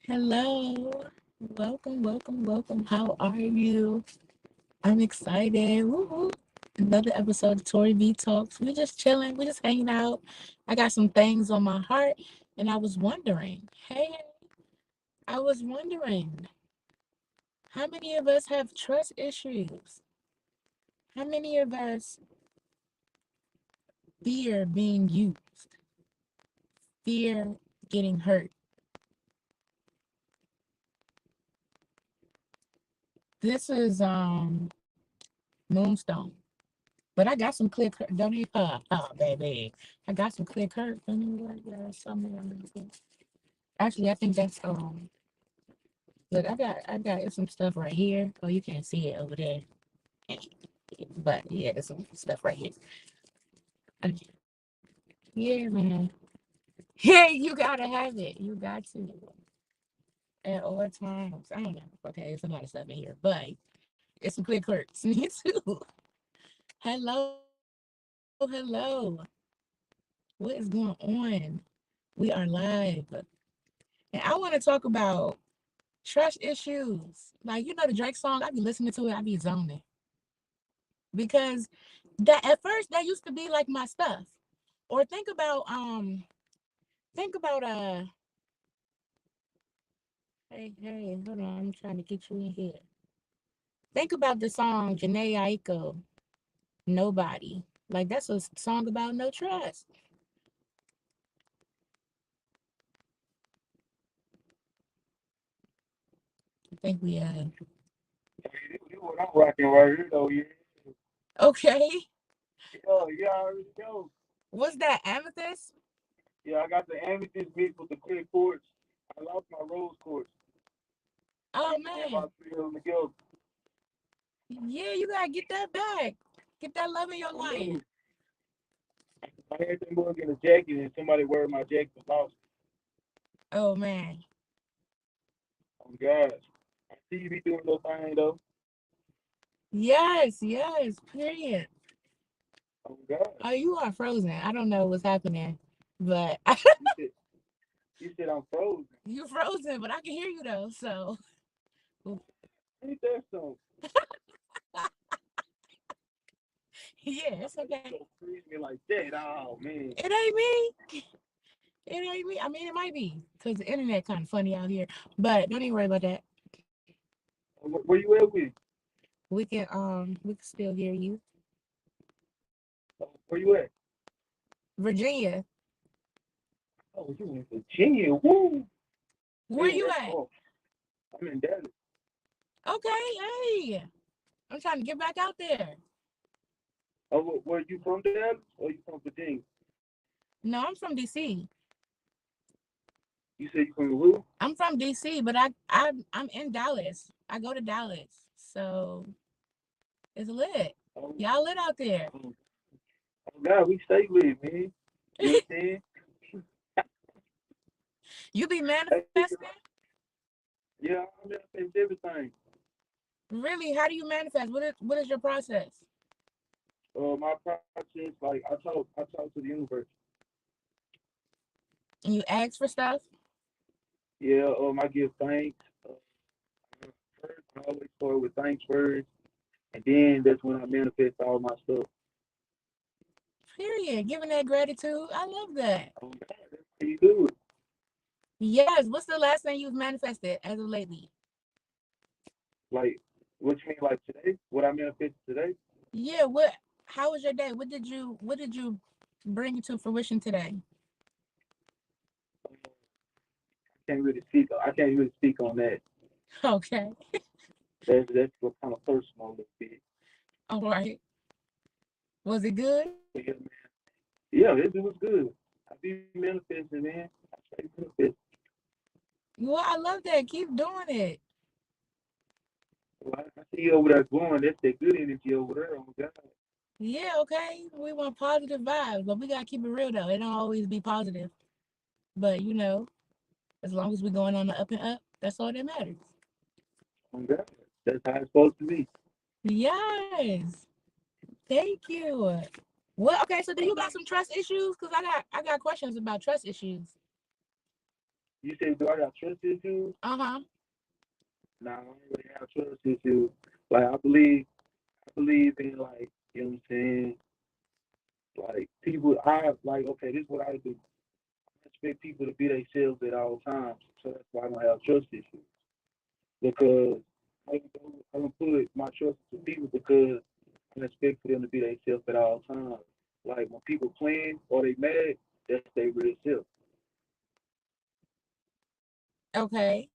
Hello. Welcome. How are you? I'm excited. Woo-hoo. Another episode of ToriV Talks. We're just chilling. We're just hanging out. I got some things on my heart, and I was wondering, I was wondering, how many of us have trust issues? How many of us fear being used? Fear getting hurt? This is Moonstone. But I got some clear curtain. Don't even baby. I got some clear curtain. Actually, I think that's look, I got some stuff right here. Oh, you can't see it over there. But yeah, there's some stuff right here. Okay. Yeah, man. Yeah, you gotta have it. You got to at all times. I don't know. Okay, it's a lot of stuff in here, but it's some clear curtains. Me too. Hello. What is going on? We are live. And I want to talk about trust issues. Like, the Drake song, I be listening to it, I be zoning. Because that at first that used to be like my stuff. Or think about hey, hold on, I'm trying to get you in here. Think about the song Janae Aiko, Nobody. Like that's a song about no trust. I think we You what I'm rocking right here, though. Yeah, okay. yeah, I already know. What's that? Amethyst? Yeah, I got the amethyst mix with the clear quartz. I lost my rose quartz. Oh Yeah, man. about three of them to go. Yeah, you gotta get that back. Get that love in your I life. mean, I had them boys in a jacket and somebody wearing my jacket was lost. Oh man. Oh, God. I see you be doing those things, though. Yes, period. Oh, God. Oh, you are frozen. I don't know what's happening, but You said, you said I'm frozen. you frozen, but I can hear you though. So Ain't that so? yeah, I it's know you okay. so freeze me like that. Oh, man. It ain't me. It ain't me. I mean, it might be because the internet kind of funny out here, but don't even worry about that. Where you at with? We can still hear you. Where you at? Virginia, Oh, you in Virginia. Woo. where Man, you that's at? far. I'm in Dallas. Okay, hey, I'm trying to get back out there. Oh, where you from, Dallas? Or you from Virginia? No, I'm from DC. You say you from who? I'm from DC, but I'm in Dallas. I go to Dallas, so it's lit. Oh, Y'all lit out there. oh, oh God, we stay lit, man. You understand? You be Hey, manifesting? yeah, I manifest everything. Really? How do you manifest? What is your process? My process, like I talk to the universe. And you ask for stuff? Yeah, I give thanks. First, I always start with thanks first, and then that's when I manifest all my stuff. Period. Giving that gratitude. I love that. Oh God, that's how you do it. Yes. What's the last thing you've manifested as of lately? Like, what you mean, like today? What I manifest today? Yeah, how was your day? What did you bring to fruition today? Can't really speak. I can't really speak on that. Okay. That's what kind of personal a little bit. All right. Was it good? But yeah, it was good. I be manifesting, man. I stay manifesting. Well, I love that. Keep doing it. Well, I see you over there glowing. That's that good energy over there. Oh God. Yeah, okay. We want positive vibes, but we gotta keep it real though. It don't always be positive. But as long as we're going on the up and up, that's all that matters. Oh God. That's how it's supposed to be. Yes. Thank you. Well, okay, so do you got some trust issues? Because I got questions about trust issues. You said, do I got trust issues? Uh-huh. Nah, I don't really have trust issues. Like I believe in like, you know what I'm saying? Like people, I like okay. This is what I do. I expect people to be themselves at all times, so that's why I don't have trust issues because I don't put my trust into people because I expect for them to be themselves at all times. Like when people playing or they mad, that's their real self. Okay.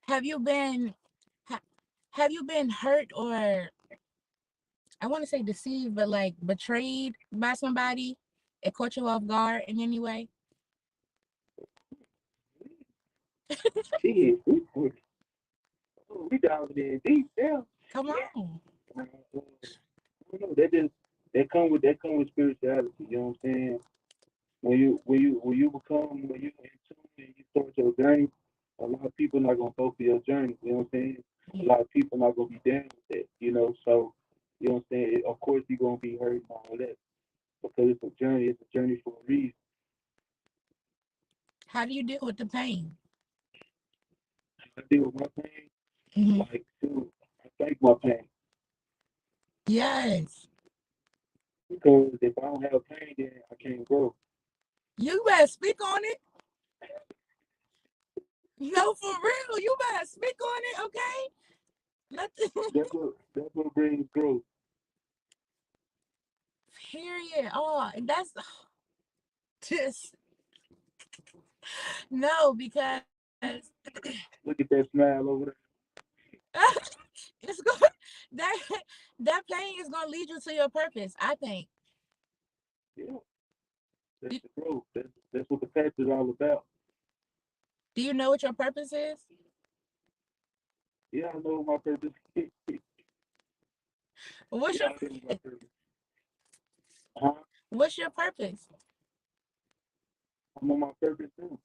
Have you been ha, have you been hurt or I want to say deceived, but like betrayed by somebody? It caught you off guard in any way? Shit, we down there deep now. Come on. I don't know. That come with spirituality. You know what I'm saying? When you in tune and you start your journey, a lot of people not gonna go for your journey. You know what I'm saying? A lot of people not gonna be down with that. So you know what I'm saying. Of course, you're gonna be hurt and all that because it's a journey. It's a journey for a reason. How do you deal with the pain? I deal with my pain Hmm. like, dude, I thank my pain Yes. because if I don't have pain, then I can't grow. You better speak on it. No, for real. You better speak on it, okay? Let the That's what brings growth. period. Oh, that's just no, because Look at that smile over there. it's going that that pain is gonna lead you to your purpose, I think. Yeah, that's Do, the growth. That's what the path is all about. do you know what your purpose is? Yeah, I know my purpose. What's Yeah, your I know my purpose. Huh? what's your purpose? I'm on my purpose too.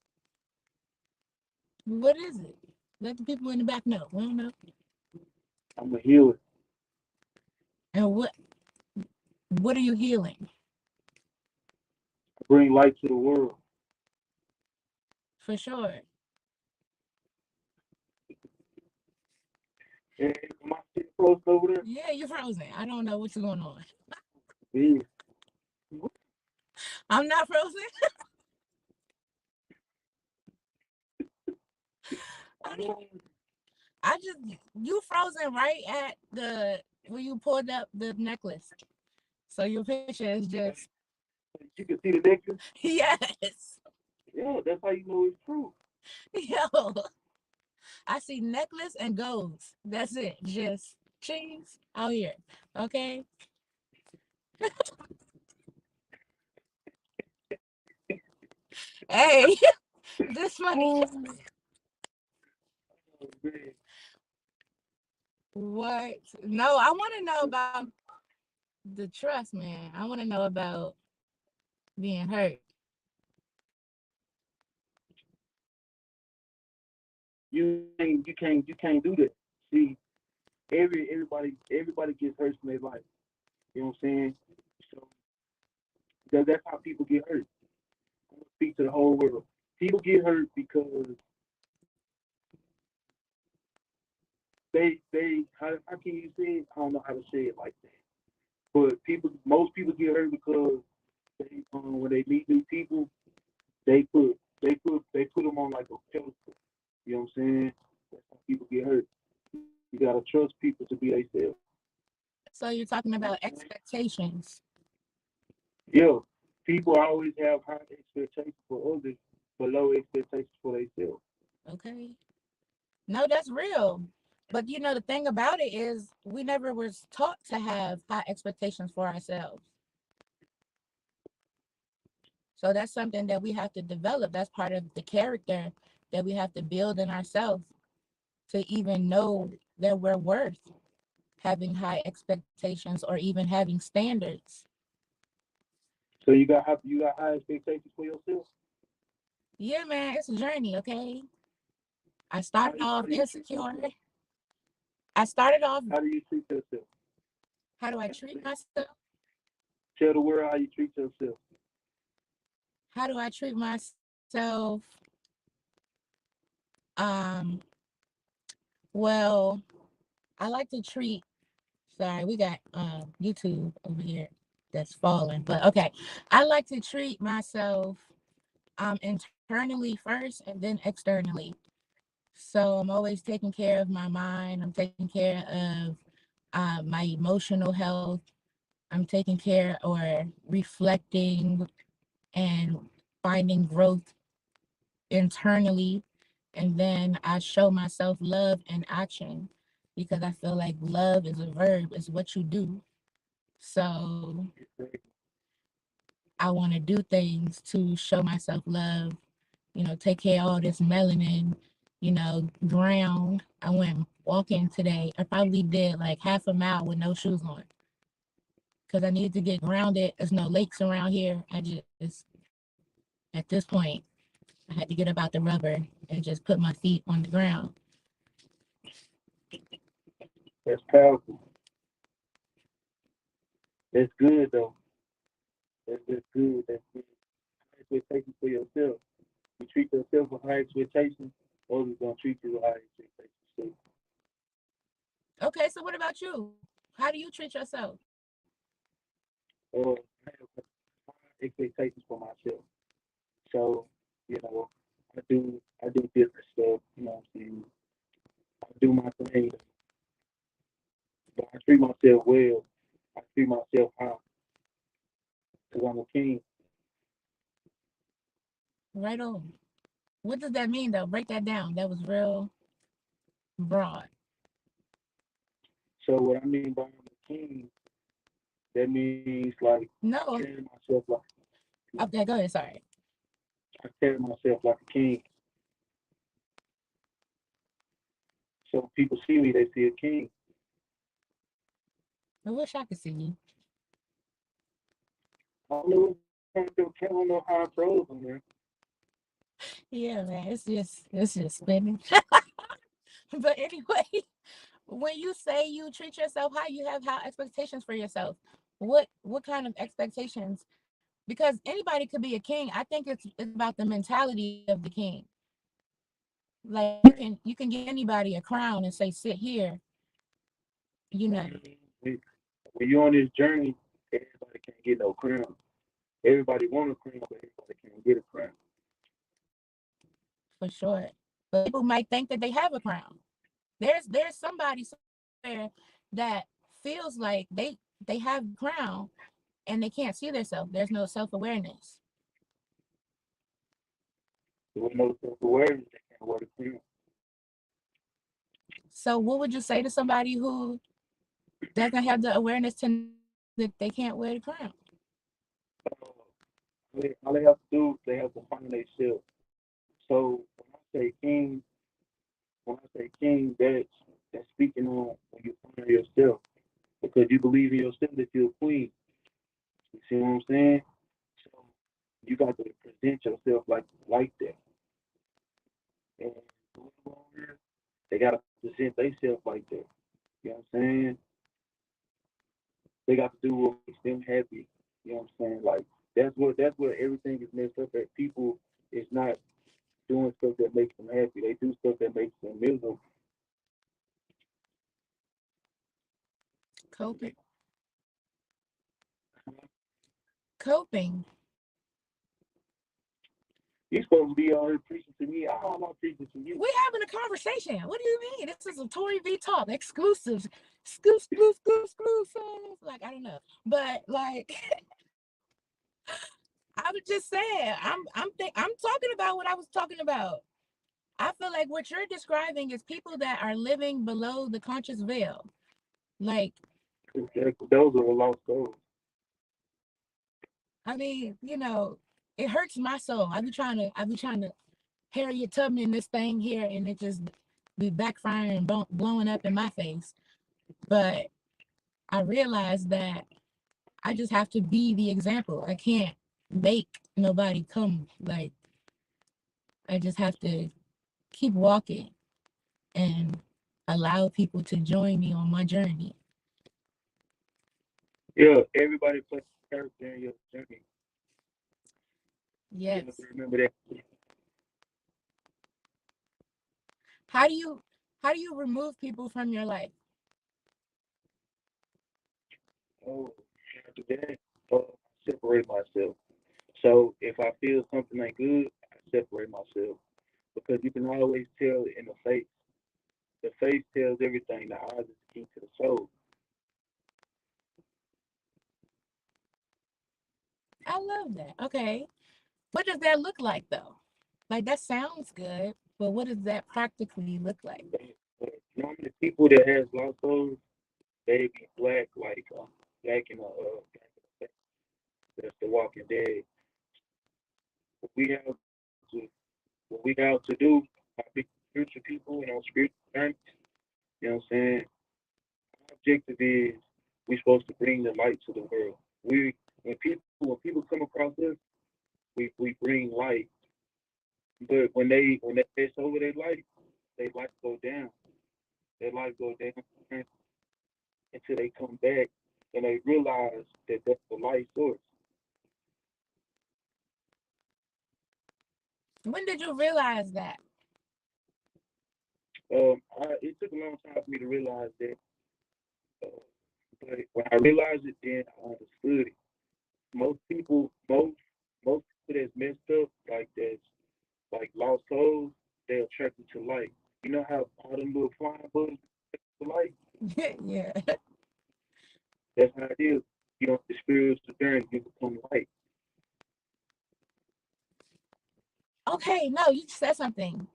What is it? Let the people in the back know. We don't know. I'm a healer. And what are you healing? I bring light to the world. For sure. And my shit close over there. Yeah, you're frozen. I don't know what's going on. Yeah. I'm not frozen. I, don't- I just you frozen right at the where you pulled up the necklace. So your picture is just You can see the necklace. yes. Yeah, that's how you know it's true. Yo, I see necklace and golds. That's it. Just cheese out here. Okay. Hey, this money. Oh, man. What? No, I want to know about the trust, man. I want to know about being hurt. You can't do that. See, everybody gets hurt in their life. You know what I'm saying? So that's how people get hurt. I'm gonna speak to the whole world. People get hurt because they how can you say it? I don't know how to say it like that. But most people get hurt because when they meet new people, they put them on like a pedestal. You know what I'm saying? That's how people get hurt. You gotta trust people to be themselves. So you're talking You know about what I'm saying? expectations. Yeah, people always have high expectations for others, but low expectations for themselves. Okay. No, that's real. But the thing about it is we never was taught to have high expectations for ourselves. So that's something that we have to develop. That's part of the character that we have to build in ourselves to even know that we're worth having high expectations or even having standards. So you got high expectations for yourself. Yeah, man, it's a journey, okay? I How started do, how off do you treat insecure. yourself? I started off, How do you treat yourself? how do I treat myself? Tell the world how you treat yourself. How do I treat myself? Um, well, I like to treat. Sorry, we got YouTube over here that's falling, but okay. I like to treat myself internally first and then externally. So I'm always taking care of my mind. I'm taking care of my emotional health. I'm taking care or reflecting and finding growth internally. And then I show myself love in action because I feel like love is a verb, it's what you do. So I want to do things to show myself love, take care of all this melanin, ground. I went walking today. I probably did like half a mile with no shoes on because I needed to get grounded. There's no lakes around here. At this point, I had to get up out the rubber and just put my feet on the ground. That's powerful. That's good though. That's good. That's good. High expectations for yourself. You treat yourself with high expectations, others gonna treat you with high expectations too. Okay, so what about you? How do you treat yourself? I have high expectations for myself. So, you know, I do different stuff, you know what I'm saying? I do my thing, but I treat myself well. I treat myself high because I'm a king. Right on. What does that mean, though? Break that down. That was real broad. So what I mean by I'm a king, that means like I No. carry myself Okay, go ahead. Sorry. I carry myself like a king. So people see me, they see a king. I wish I could see you. I don't know how I froze on there. Yeah, man. It's just spinning. But anyway, when you say you treat yourself high, you have high expectations for yourself. What kind of expectations? Because anybody could be a king. I think it's about the mentality of the king. Like you can give anybody a crown and say sit here, you know, When you're on this journey, everybody can't get no crown. Everybody want a crown, but everybody can't get a crown. for sure. But people might think that they have a crown. There's somebody somewhere that feels like they have the crown and they can't see themselves. There's no self-awareness. With no self-awareness, they can't wear the crown. So what would you say to somebody who doesn't have the awareness to know that they can't wear the crown? All they have to do, they have to find themselves. So when I say king, that's speaking on when you find yourself because you believe in yourself that you're a queen. You see what I'm saying? So you got to present yourself like that. And they got to present themselves like that. You know what I'm saying? They got to do what makes them happy. You know what I'm saying? Like that's where everything is messed up. That people is not doing stuff that makes them happy. They do stuff that makes them miserable. Coping. Coping. You supposed to be on here preaching to me. I'm not preaching to you. We're having a conversation. What do you mean? This is a ToriV talk, exclusives, exclusive. Like I don't know, but like I was just saying, I'm talking about what I was talking about. I feel like what you're describing is people that are living below the conscious veil. Like, Those are the lost souls. I mean, it hurts my soul. I be trying to Harriet Tubman this thing here, and it just be backfiring and blowing up in my face. But I realized that I just have to be the example. I can't make nobody come. Like, I just have to keep walking and allow people to join me on my journey. Yeah, everybody plays a character in your journey. You have to Yes. remember that. How do you remove people from your life? Oh, after that, separate myself. So if I feel something ain't good, I separate myself because you can always tell in the face. The face tells everything. The eyes is the key to the soul. I love that. Okay. What does that look like though? Like that sounds good, but what does that practically look like? But normally people that has lost souls, they be black, like black in the face. That's the Walking Dead. What we have to, what we have to do, our big spiritual people, spiritual journeys. You know what I'm saying? Our objective is we supposed to bring the light to the world. We when people come across us, we bring light. But when they pass over their light go down. Their light go down until they come back and they realize that that's the light source. When did you realize that? It took a long time for me to realize that, uh, but when I realized it, then I understood it. Most people, most people that's messed up, like that's like lost souls, they're attracted to light. You know how all them little flying bugs to light? Yeah. That's how it is. The spiritual journey, you become light. Okay, no, you said something.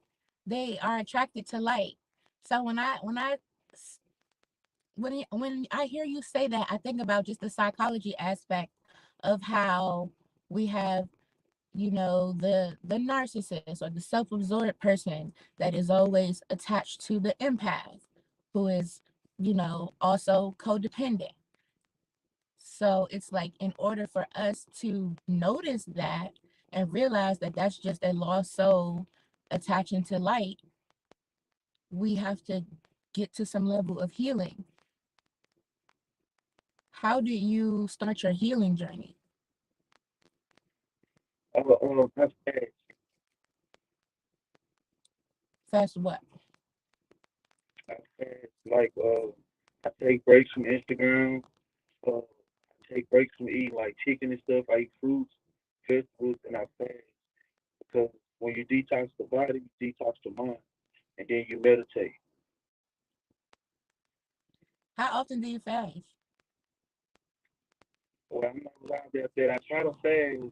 They are attracted to light. So when I hear you say that, I think about just the psychology aspect of how we have, the narcissist or the self-absorbed person that is always attached to the empath, who is, also codependent. So it's like in order for us to notice that and realize that that's just a lost soul attaching to light, we have to get to some level of healing. How did you start your healing journey? That's bad. Fast what? Like I take breaks from Instagram. I take breaks from eating like chicken and stuff. I eat fruits, vegetables, and I fast because when you detox the body, you detox the mind, and then you meditate. How often do you fast? Well, I'm not allowed that. I try to fast,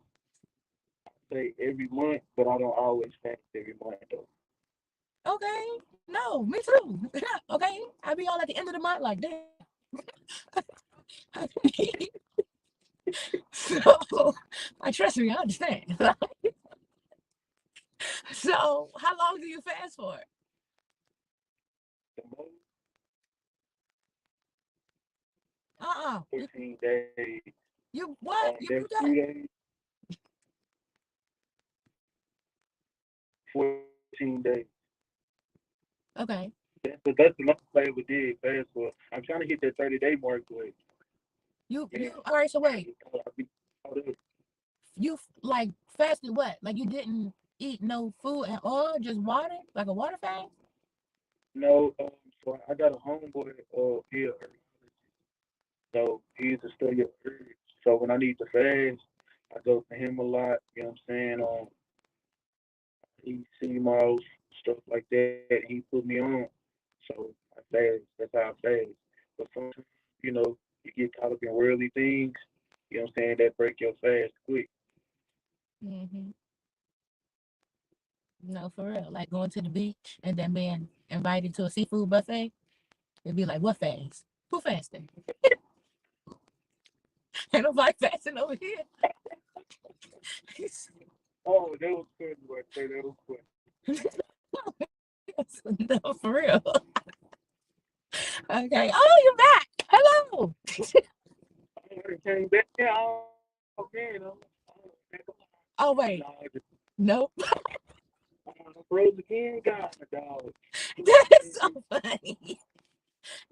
say every month, but I don't always fast every month though. Okay. No, me too. Okay. I be all at the end of the month like, damn. So, I trust me, I understand. So, how long do you fast for? The most You 14 days. you what? You Next do that? 3 days, 14 days. Okay. That's the most I ever did fast for. I'm trying to hit that 30-day mark, but You man, all right, so wait. I be caught up. You like fasted what? Like you didn't eat no food at all, just water? Like a water fast? No, so I got a homeboy here, so he used to study herbs. So when I need to fast, I go to him a lot. You know what I'm saying? He see models, stuff like that. He put me on, so I fast. That's how I fast. But sometimes, you get caught up in worldly things. You know what I'm saying? That break your fast quick. Hmm. No, for real. Like going to the beach and then being invited to a seafood buffet. It'd be like, what fast? Who fasting? Ain't nobody fasting over here. Oh, that was good. Right there. That was good. No, for real. Okay. Oh, you're back. Hello. I came back. Yeah, oh man, Oh, no, wait. Nope. I froze again. God, dog. That is so funny.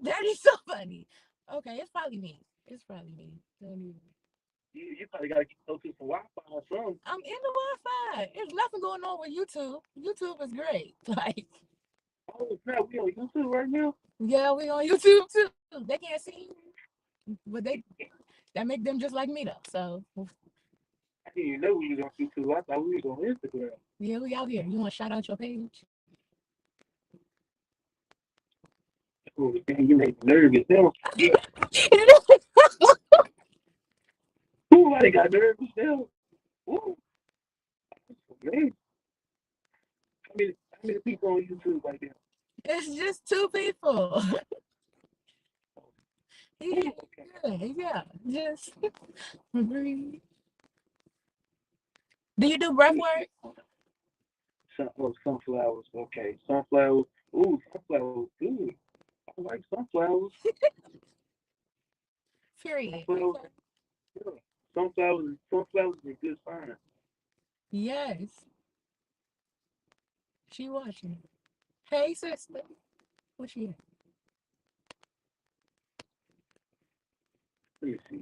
That is so funny. Okay, it's probably me. It's probably me. Don't even. You probably gotta get close to some Wi-Fi or something. I'm in the Wi-Fi. There's nothing going on with YouTube. YouTube is great. Like, Oh snap, we on YouTube right now. Yeah, we on YouTube too. They can't see you, but that make them just like me though. So I didn't even know we was on YouTube. I thought we was on Instagram. yeah, we out here. You want to shout out your page? Oh, dang, you make me nervous now. Yeah. Ooh, I got nervous now. Ooh, man. How many people on YouTube right now? It's just two people. Yeah, Ooh, okay. yeah. Just breathe. Do you do breath work? Sunflowers. Okay, sunflowers. Ooh, sunflowers. Good. I like sunflowers. Period. Sunflowers. Okay. Yeah. Sunflowers is a good sign. Yes, she watching. Hey, sister. What she Let me see.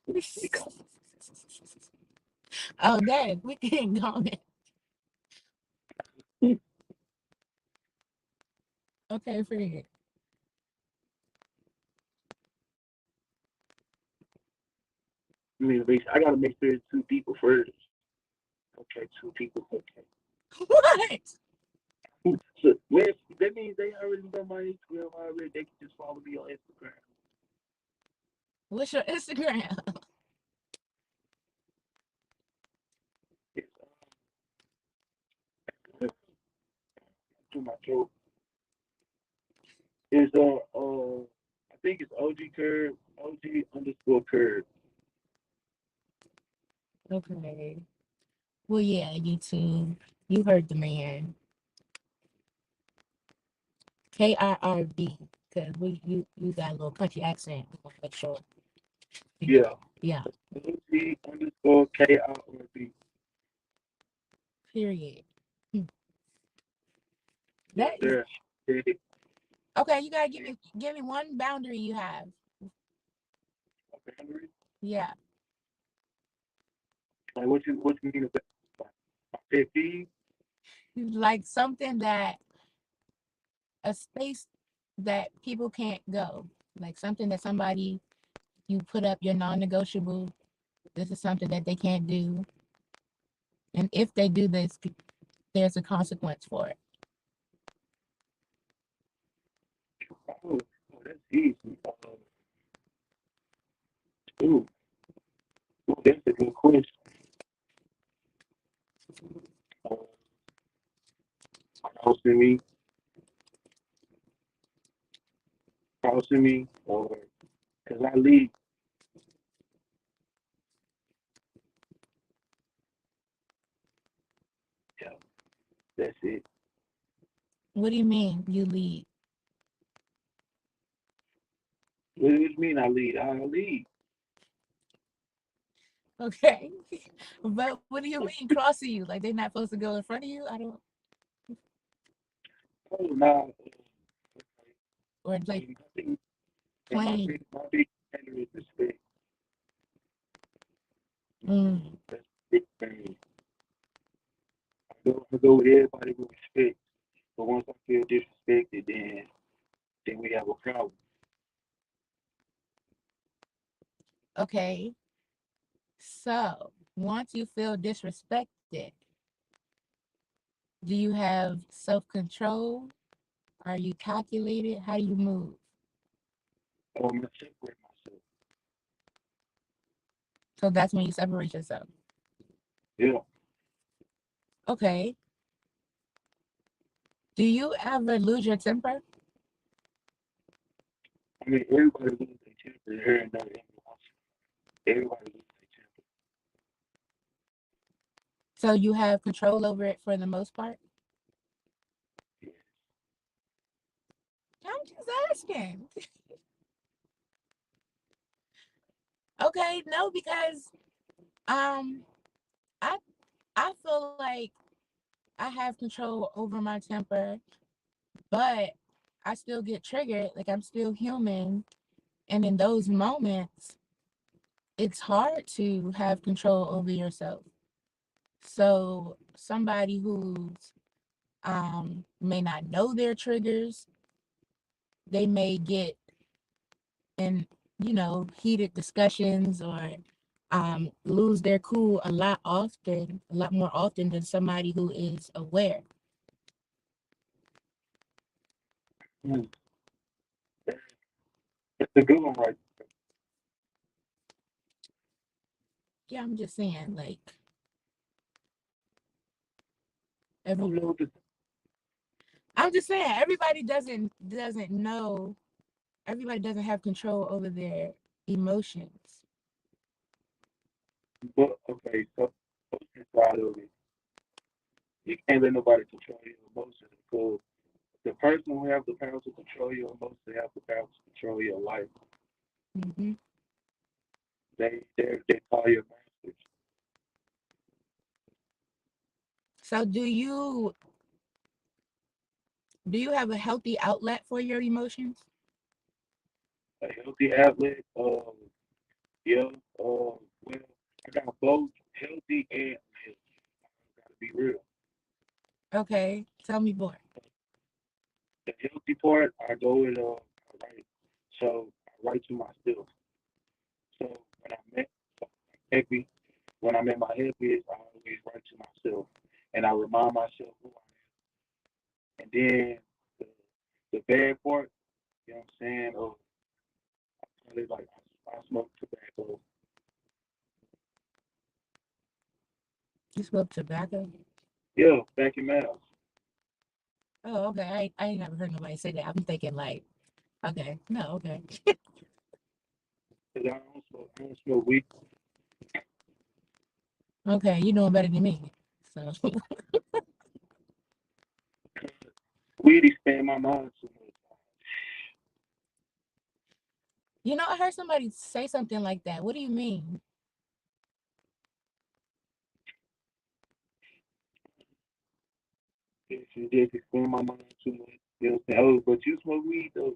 at? They call Oh, dang. We can go on it. me. Okay, period. I gotta make sure it's two people first. Okay, two people. Okay. What? So, well, that means they already know my Instagram already. They can just follow me on Instagram. What's your Instagram? It's to my throat. It's I think it's OG Curve, OG underscore Curve. Okay. Well, yeah, YouTube. You heard the man. KIRB. Because you got a little country accent. We want to make sure. Yeah, Yeah, OG underscore KIRB. period. Hmm. Yes, That is sir. Yeah, okay. You gotta give me one boundary you have. my boundary. Yeah, Like what you mean about my pet peeve? like something that a space that people can't go, like something that somebody you put up your non-negotiable. This is something that they can't do, and if they do this, there's a consequence for it. Oh, that's easy. Ooh, that's a good question. Uh, crossing me, crossing me, or because I leave. Yeah, that's it. What do you mean you leave? What do you mean I leave? I leave. Okay, but what do you mean crossing you? Like they're not supposed to go in front of you? I don't, Oh, nah. or like I think and plain. my big standard is respect. Mm, That's the big thing. I go with everybody with respect. But once I feel disrespected, then we have a problem. okay, so once you feel disrespected, do you have self-control? Are you calculated? How do you move? I'm gonna separate myself. So that's when you separate yourself. Yeah. Okay. Do you ever lose your temper? I mean, everybody loses their temper here and there. Everybody loses their temper. So you have control over it for the most part? Yeah. I'm just asking. Okay, no, because um I I feel like I have control over my temper, but I still get triggered. Like I'm still human. And in those moments, it's hard to have control over yourself. So somebody who's may not know their triggers. They may get in, heated discussions or lose their cool a lot more often than somebody who is aware. Mm. That's a good one, right? Yeah, I'm just saying, like, I don't know the, I'm just saying, everybody doesn't know. Everybody doesn't have control over their emotions. but okay, so inside of it, you can't let nobody control your emotions because the person who have the power to control your emotions have the power to control your life. Hmm. They call your masters. So, do you have a healthy outlet for your emotions? A healthy athlete, yeah, well, I got both healthy and unhealthy. I gotta be real. Okay, tell me more. The healthy part, I go with I write. So I write to myself. So when I'm happy, when I'm at my happiest, I always write to myself, and I remind myself who I am. And then the, the bad part, you know what I'm saying? Probably like I smoke tobacco. You smoke tobacco? Yeah, back in mouth. Oh, okay. I ain't never heard nobody say that. I'm thinking like, okay, no, okay. Cause I don't smoke weed. Okay, you doing better than me. So, Weed expand my mind too much. I heard somebody say something like that. What do you mean? It just expand my mind too much. You know what I'm saying? Oh, but you smoke weed though.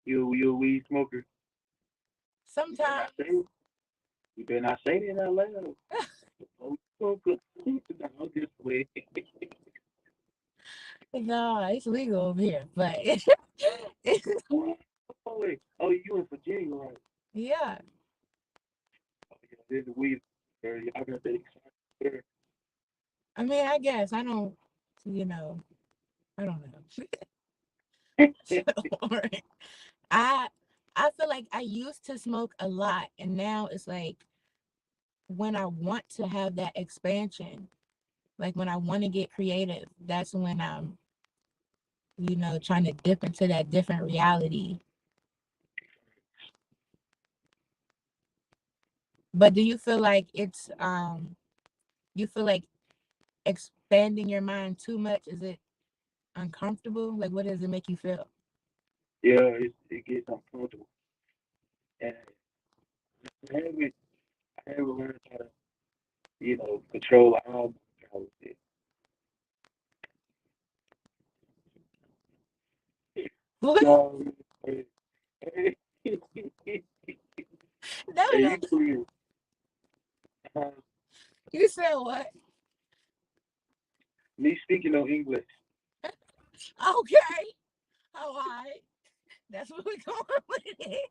You a weed smoker. You better not say Sometimes. it. You better not say it out loud. Oh, smoker. No, just wait. No, it's legal over here, but Oh, wait. Oh, you in Virginia, right? yeah. Oh, yeah, there's a weed. Y'all got that excited. I mean, I guess I don't, you know, I don't know. I I feel like I used to smoke a lot, and now it's like when I want to have that expansion, like when I want to get creative, that's when I'm, trying to dip into that different reality. But do you feel like you feel like expanding your mind too much? Is it uncomfortable? Like, what does it make you feel? Yeah, it gets uncomfortable. And I haven't, I haven't learned how to, control how with it. What? So, hey, hey, No, hey, no. you clear. Uh, You said what? me speaking no English. Okay. All right. That's what we're going with it.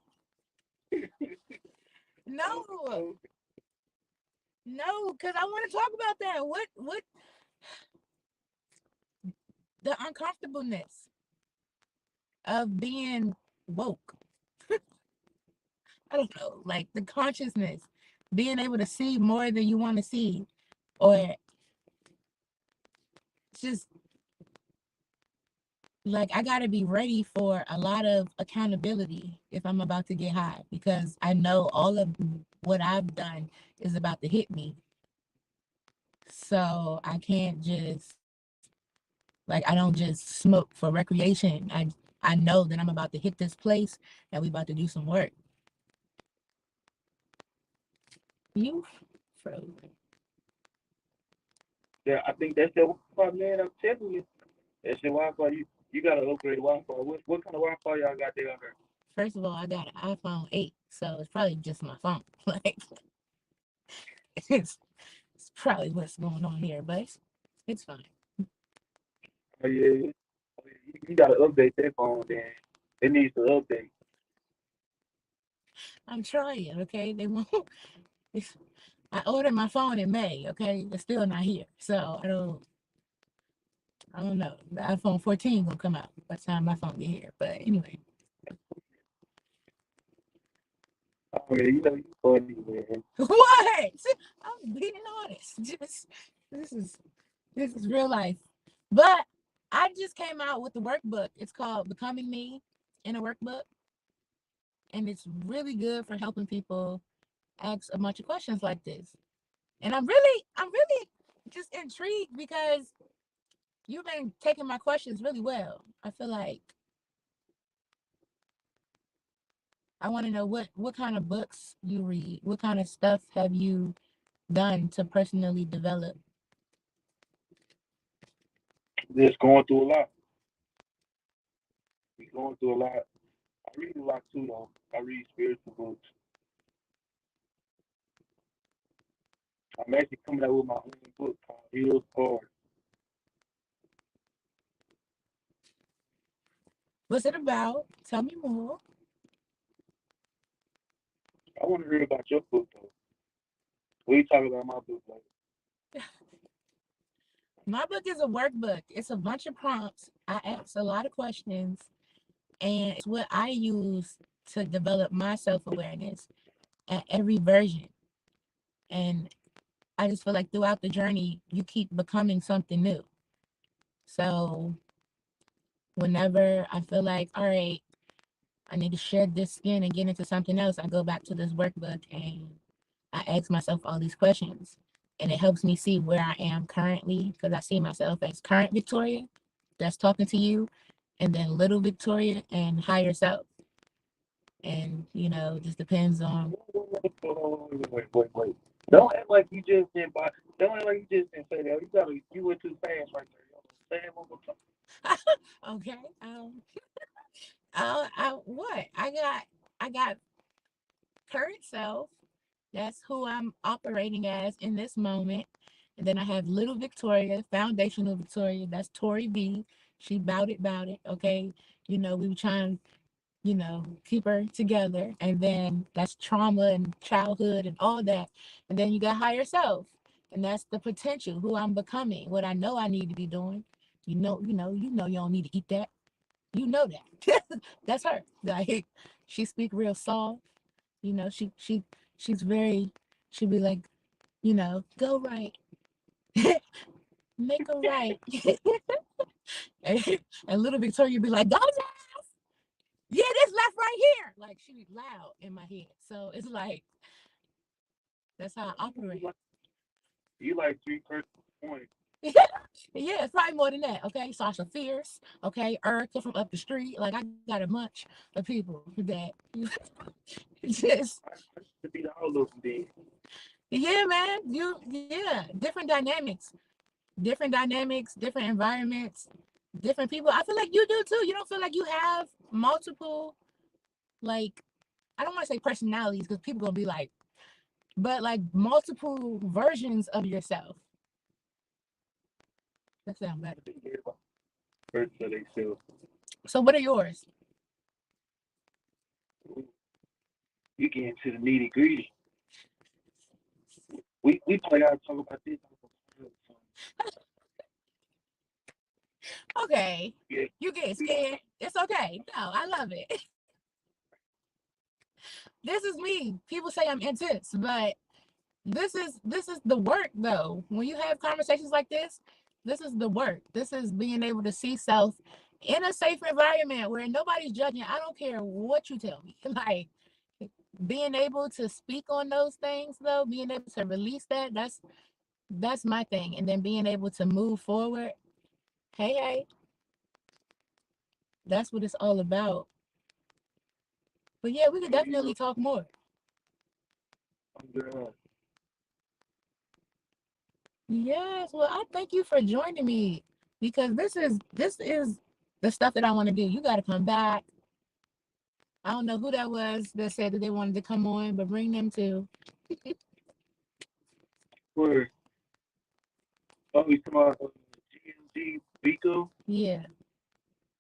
Oh, No, oh, no, because I want to talk about that. What the uncomfortableness of being woke. I don't know, like the consciousness, being able to see more than you want to see, or just like I got to be ready for a lot of accountability if I'm about to get high because I know all of what I've done is about to hit me. So I can't just like I don't just smoke for recreation. I know that I'm about to hit this place and we about to do some work. You froze. yeah, I think that's the Wi-Fi, man. I'm telling you, that's the Wi-Fi. You got to upgrade Wi-Fi. What kind of Wi-Fi y'all got there on there? First of all, I got an iPhone 8, so it's probably just my phone. Like it's probably what's going on here, but it's fine. Oh yeah. Oh, yeah. You gotta update that phone then. It needs to update. I'm trying, okay? They won't. It's, I ordered my phone in May, okay? It's still not here. So I don't know. The iPhone 14 gonna come out by the time my phone get here. But anyway. Oh yeah, you know you funny, man. What? I'm being honest. Just this is this is real life. But I just came out with the workbook. It's called Becoming Me in a Workbook. And it's really good for helping people ask a bunch of questions like this. And I'm really just intrigued because you've been taking my questions really well. I feel like I want to know what kind of books you read. What kind of stuff have you done to personally develop? Just going through a lot. We going through a lot. I read a lot too though. I read spiritual books. I'm actually coming out with my own book called Healin. What's it about? Tell me more. I want to hear about your book though. We talk about my book later. My book is a workbook. It's a bunch of prompts. I ask a lot of questions, and it's what I use to develop my self awareness at every version. And I just feel like throughout the journey, you keep becoming something new. So whenever I feel like, all right, I need to shed this skin and get into something else, I go back to this workbook and I ask myself all these questions. And it helps me see where I am currently because I see myself as current Victoria that's talking to you, and then little Victoria and higher self. And, just depends on. Wait. Don't act like you just didn't buy. Don't act like you just didn't say that. You went too fast right there. Say it one more time. Okay. What? I got current self. That's who I'm operating as in this moment. And then I have little Victoria, foundational Victoria. That's ToriV. She bout it. Okay. We were trying, keep her together. And then that's trauma and childhood and all that. And then you got higher self. And that's the potential, who I'm becoming, what I know I need to be doing. You don't need to eat that. You know that. That's her. Like, she speak real soft. She's very, she'd be like, go right. Make a right. and little Victoria be like, go left. Yeah, this left right here. Like, she be loud in my head. So it's like, that's how I operate. You like three person point. Yeah, it's probably more than that. Okay. Sasha Fierce. Okay. Erica from up the street. Like, I got a bunch of people that just, To be the whole of them then. yeah, man. Yeah, different dynamics, different environments, different people. I feel like you do too. You don't feel like you have multiple, like, I don't want to say personalities because people gonna be like, but like multiple versions of yourself. That sounds better. First of themselves. So what are yours? You get into the nitty gritty. We probably gotta talk about this. Okay. Yeah. You get scared. It's okay. No, I love it. This is me. People say I'm intense, but this is the work though. When you have conversations like this is the work. This is being able to see self in a safe environment where nobody's judging. I don't care what you tell me. Like, being able to speak on those things though, being able to release that's my thing. And then being able to move forward. Hey, that's what it's all about. But yeah, we could definitely talk more. Girl, Yes, well, I thank you for joining me because this is the stuff that I want to do. You got to come back. I don't know who that was that said that they wanted to come on, but bring them too. word. Oh, you talking about GMG Vico? Yeah,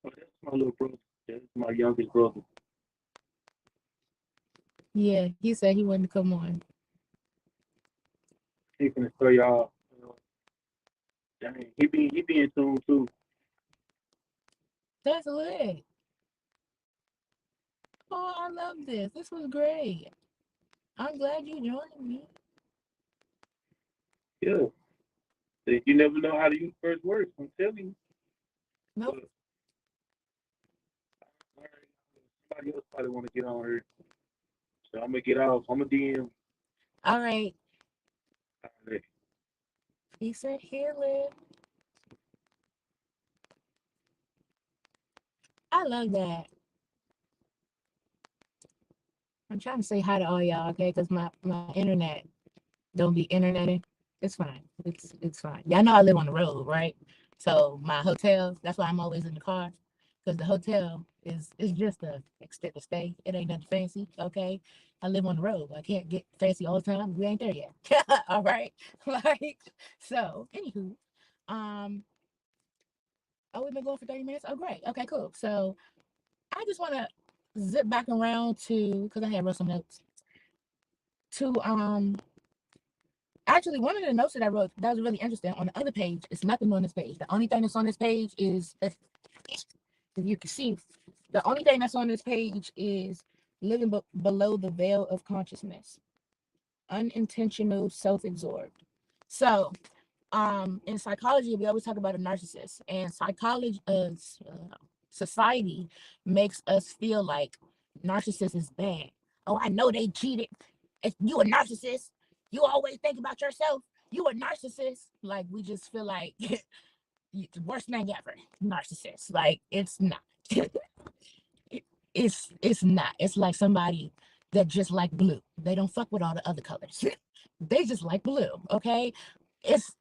Oh, that's my little brother. That's my youngest brother. yeah. He said he wanted to come on. He finna show y'all. Dang, he be in tune too. That's lit. Oh, I love this. This was great. I'm glad you joined me. Yeah. You never know how the universe works. I'm telling you. Nope. But all right, somebody else probably want to get on here, so I'm gonna get off. I'm gonna DM. All right. All right. He said healing. I love that. I'm trying to say hi to all y'all, okay? Because my internet don't be interneting. It's fine. It's fine. Y'all know I live on the road, right? So my hotels, that's why I'm always in the car. Because the hotel is just a extended stay. It ain't nothing fancy, okay? I live on the road. I can't get fancy all the time. We ain't there yet. All right. Like, so anywho, um, oh, we've been going for 30 minutes. Oh, great. Okay, cool. So I just want to zip back around to because I had wrote some notes to actually one of the notes that I wrote that was really interesting on the other page is nothing on this page. The only thing that's on this page is if you can see the only thing that's on this page is living below the veil of consciousness, unintentional, self-absorbed. So in psychology we always talk about a narcissist, and psychology society makes us feel like narcissist is bad. Oh, I know they cheated. If you a narcissist, you always think about yourself. You a narcissist. Like we just feel like worst thing ever. Narcissist. Like it's not. It's not. It's like somebody that just like blue. They don't fuck with all the other colors. They just like blue. Okay. It's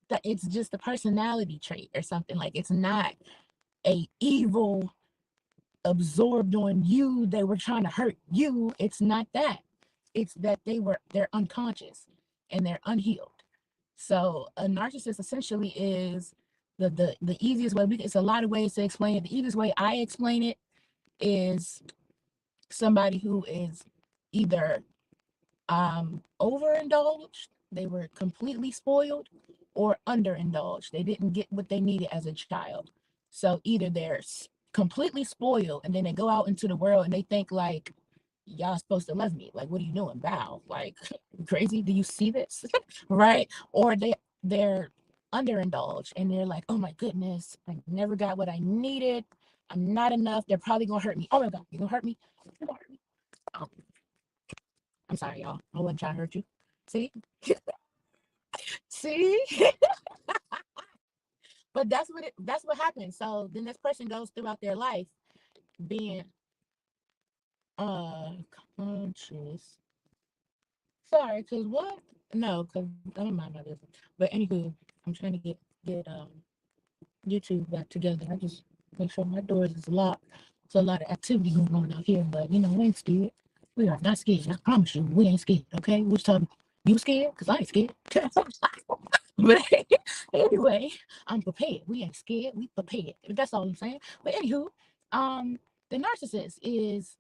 that it's just a personality trait or something. Like it's not a evil absorbed on you, they were trying to hurt you. It's not that. It's that they're unconscious and they're unhealed. So a narcissist essentially is the easiest way it's a lot of ways to explain it. The easiest way I explain it is somebody who is either overindulged, they were completely spoiled, or underindulged. They didn't get what they needed as a child. So either they're completely spoiled and then they go out into the world and they think like y'all supposed to love me. Like, what are you doing? Bow. Like crazy. Do you see this? Right? Or they're underindulged and they're like, oh my goodness, I never got what I needed. I'm not enough. They're probably gonna hurt me. Oh my god, you gonna hurt me? You're gonna hurt me. Oh, I'm sorry, y'all. I wasn't trying to hurt you. See? See? But that's what happens. So then this person goes throughout their life being uh conscious. Sorry, cause what? No, cause I don't mind my business. But anywho, I'm trying to get YouTube back together. I just make sure my doors is locked. So a lot of activity going on out here, but we ain't scared. We are not scared. I promise you, we ain't scared. Okay, which time you scared? Cause I ain't scared. But anyway, I'm prepared. We ain't scared. We prepared. That's all I'm saying. But anywho, um, the narcissist is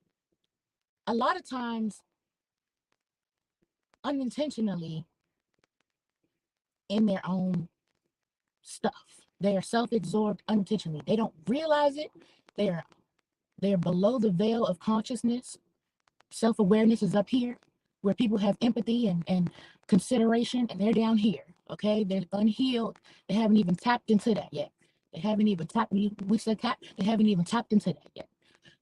a lot of times unintentionally in their own stuff. They are self-absorbed unintentionally. They don't realize it. They're they're below the veil of consciousness. Self-awareness is up here, where people have empathy and consideration, and they're down here. Okay, they're unhealed. They haven't even tapped into that yet. They haven't even tapped. We said tap. They haven't even tapped into that yet.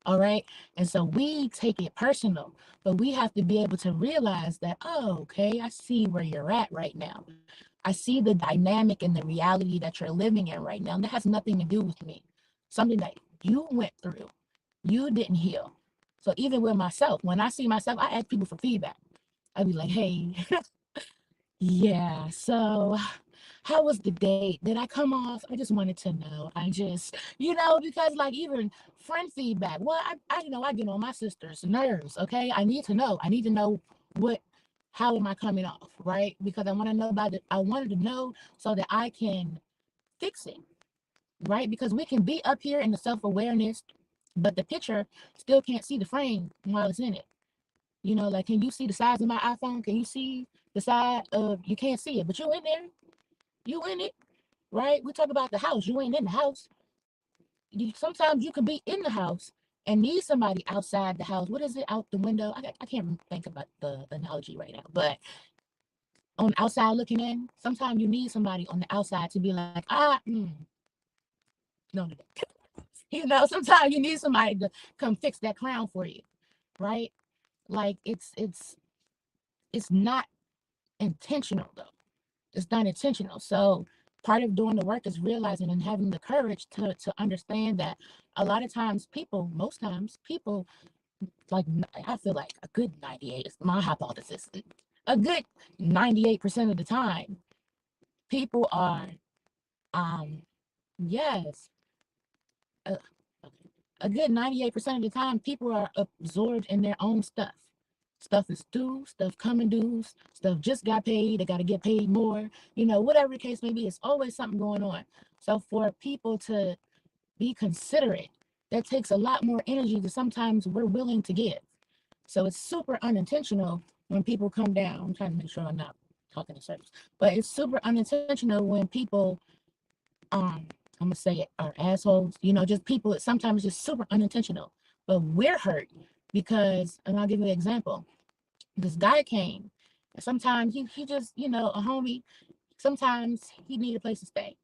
All right. And so we take it personal, but we have to be able to realize that, oh, okay, I see where you're at right now. I see the dynamic and the reality that you're living in right now. And that has nothing to do with me. Something that you went through, you didn't heal. So even with myself, when I see myself, I ask people for feedback. I'd be like, hey, yeah, so how was the date? Did I come off? I just wanted to know. I just, because like even friend feedback, well, I get on my sister's nerves. Okay. I need to know. I need to know what, how am I coming off, right? Because I want to know about it. I wanted to know so that I can fix it, right? Because we can be up here in the self-awareness, but the picture still can't see the frame while it's in it. Like, can you see the size of my iPhone? Can you see the side of, you can't see it, but you in there, you in it, right? We talk about the house, you ain't in the house. Sometimes you can be in the house and need somebody outside the house. What is it, out the window? I can't think about the analogy right now, but on the outside looking in, sometimes you need somebody on the outside to be like, no, sometimes you need somebody to come fix that crown for you, right? Like, it's not intentional though. It's not intentional. So part of doing the work is realizing and having the courage to understand that a lot of times people, most times people, like, I feel like a good 98 is my hypothesis. A good 98% of the time, people are, um, yes, a, a good 98% of the time, people are absorbed in their own stuff. Stuff is due, stuff coming due, stuff just got paid, they got to get paid more, whatever the case may be, it's always something going on. So for people to be considerate, that takes a lot more energy than sometimes we're willing to give. So it's super unintentional when people come down. I'm trying to make sure I'm not talking in circles, but it's super unintentional when people, um, I'm gonna say it, are assholes. Just people. Sometimes it's just super unintentional, but we're hurt because, and I'll give you an example. This guy came, and sometimes he just, a homie. Sometimes he needed a place to stay,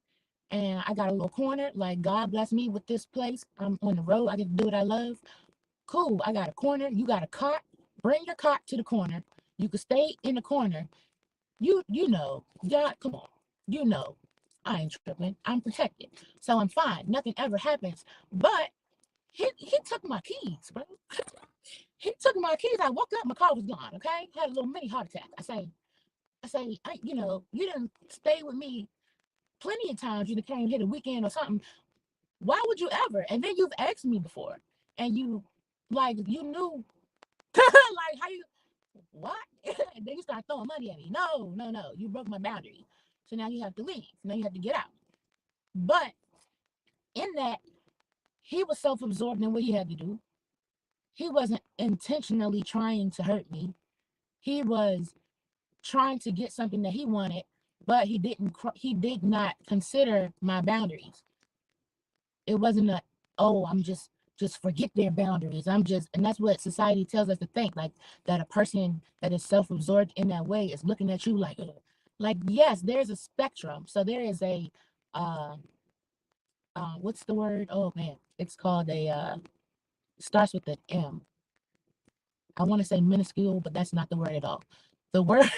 and I got a little corner. Like, God bless me with this place. I'm on the road. I get to do what I love. Cool. I got a corner. You got a cot. Bring your cot to the corner. You can stay in the corner. God, come on. You know, I ain't tripping. I'm protected. So I'm fine. Nothing ever happens. But he took my keys, bro. He took my keys. I woke up, my car was gone. Okay. Had a little mini heart attack. You didn't stay with me plenty of times. You came here the weekend or something. Why would you ever? And then you've asked me before. And you knew, like, how you, what? And then you start throwing money at me. No, no, no. You broke my boundary. So now you have to leave. Now you have to get out. But in that, he was self absorbed in what he had to do. He wasn't intentionally trying to hurt me. He was trying to get something that he wanted, but he did not consider my boundaries. It wasn't a, oh, I'm just forget their boundaries. And that's what society tells us to think, like, that a person that is self-absorbed in that way is looking at you like, ugh. Like, yes, there's a spectrum. So there is a, uh, what's the word? Oh man, it's called a, starts with an M. I want to say minuscule, but that's not the word at all. The word,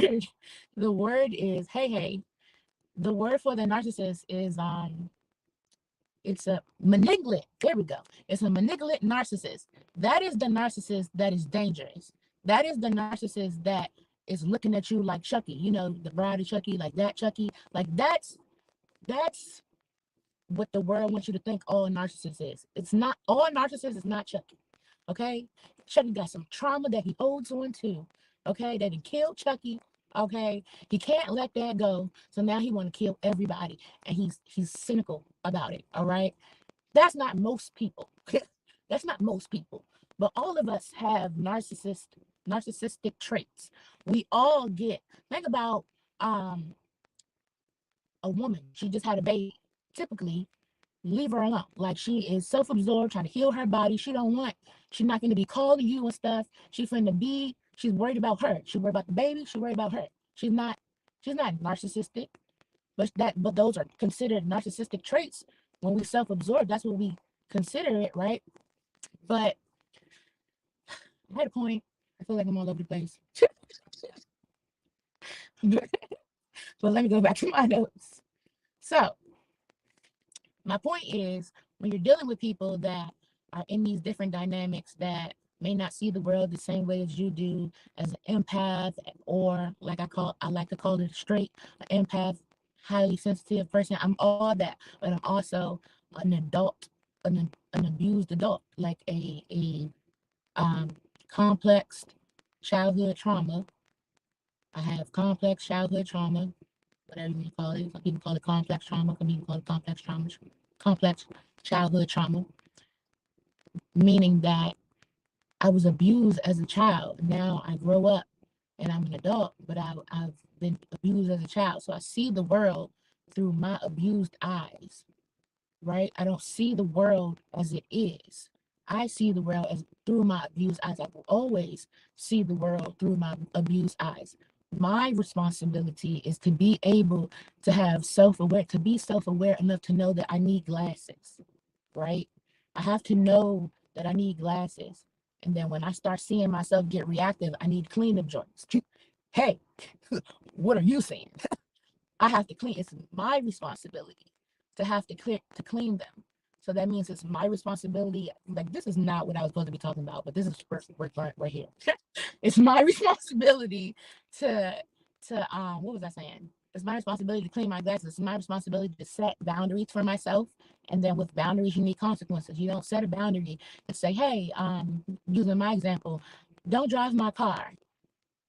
the word is, hey, hey. The word for the narcissist is, it's a malignant. There we go. It's a malignant narcissist. That is the narcissist that is dangerous. That is the narcissist that is looking at you like Chucky. The bride of Chucky, like that Chucky. Like, that's what the world wants you to think all narcissist is. It's not all narcissist is not Chucky. Okay? Chucky got some trauma that he holds on to. Okay, that he killed Chucky. Okay, he can't let that go. So now he want to kill everybody, and he's cynical about it. All right, that's not most people. That's not most people. But all of us have narcissistic traits. We all get. Think about, um a woman. She just had a baby. Typically, leave her alone. Like, she is self-absorbed, trying to heal her body. She's not going to be calling you and stuff. She's worried about her. She's worried about the baby. She's worried about her. She's not narcissistic, but those are considered narcissistic traits. When we self-absorb, that's what we consider it, right? But I had a point. I feel like I'm all over the place. But let me go back to my notes. So my point is, when you're dealing with people that are in these different dynamics that may not see the world the same way as you do, as an empath, or I like to call it straight, an empath, highly sensitive person. I'm all that, but I'm also an adult, an abused adult, like a complex childhood trauma, I have complex childhood trauma, whatever you want to call it. Some people call it complex trauma. Some people call it complex trauma, complex childhood trauma, meaning that I was abused as a child. Now I grow up and I'm an adult, but I've been abused as a child. So I see the world through my abused eyes, right? I don't see the world as it is. I see the world as through my abused eyes. I will always see the world through my abused eyes. My responsibility is to be able to have self-aware, to be self-aware enough to know that I need glasses, right? I have to know that I need glasses. And then when I start seeing myself get reactive, I need cleanup joints. Hey, what are you saying? I have to clean. It's my responsibility to have to clean them. So that means it's my responsibility. Like this is not what I was supposed to be talking about, but this is first right here. It's my responsibility to what was I saying? It's my responsibility to clean my glasses. It's my responsibility to set boundaries for myself. And then with boundaries, you need consequences. You don't set a boundary and say, hey, using my example, don't drive my car,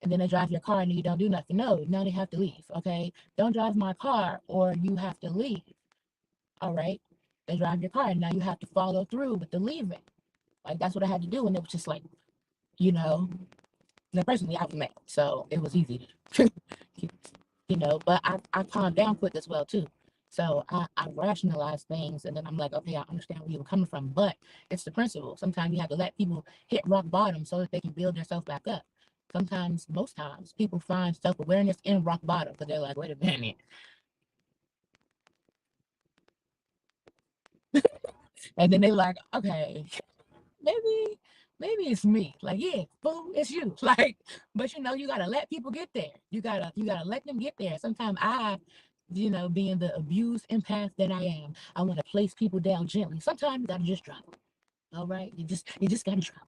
and then they drive your car and you don't do nothing. No, now they have to leave. Okay. Don't drive my car or you have to leave. All right. They drive your car and now you have to follow through with the leaving. Like that's what I had to do. And it was just like, you know, and personally I was mad. So it was easy to, but I calmed down quick as well too. So I rationalize things and then I'm like, okay, I understand where you were coming from, but it's the principle. Sometimes you have to let people hit rock bottom so that they can build themselves back up. Sometimes, most times, people find self awareness in rock bottom because they're like, wait a minute. And then they're like, okay, maybe, maybe it's me. Like, yeah, boom, it's you. Like, but you gotta let people get there. You gotta let them get there. Sometimes being the abused empath that I am, I want to place people down gently. Sometimes you gotta just drop them. All right, you just gotta drop them.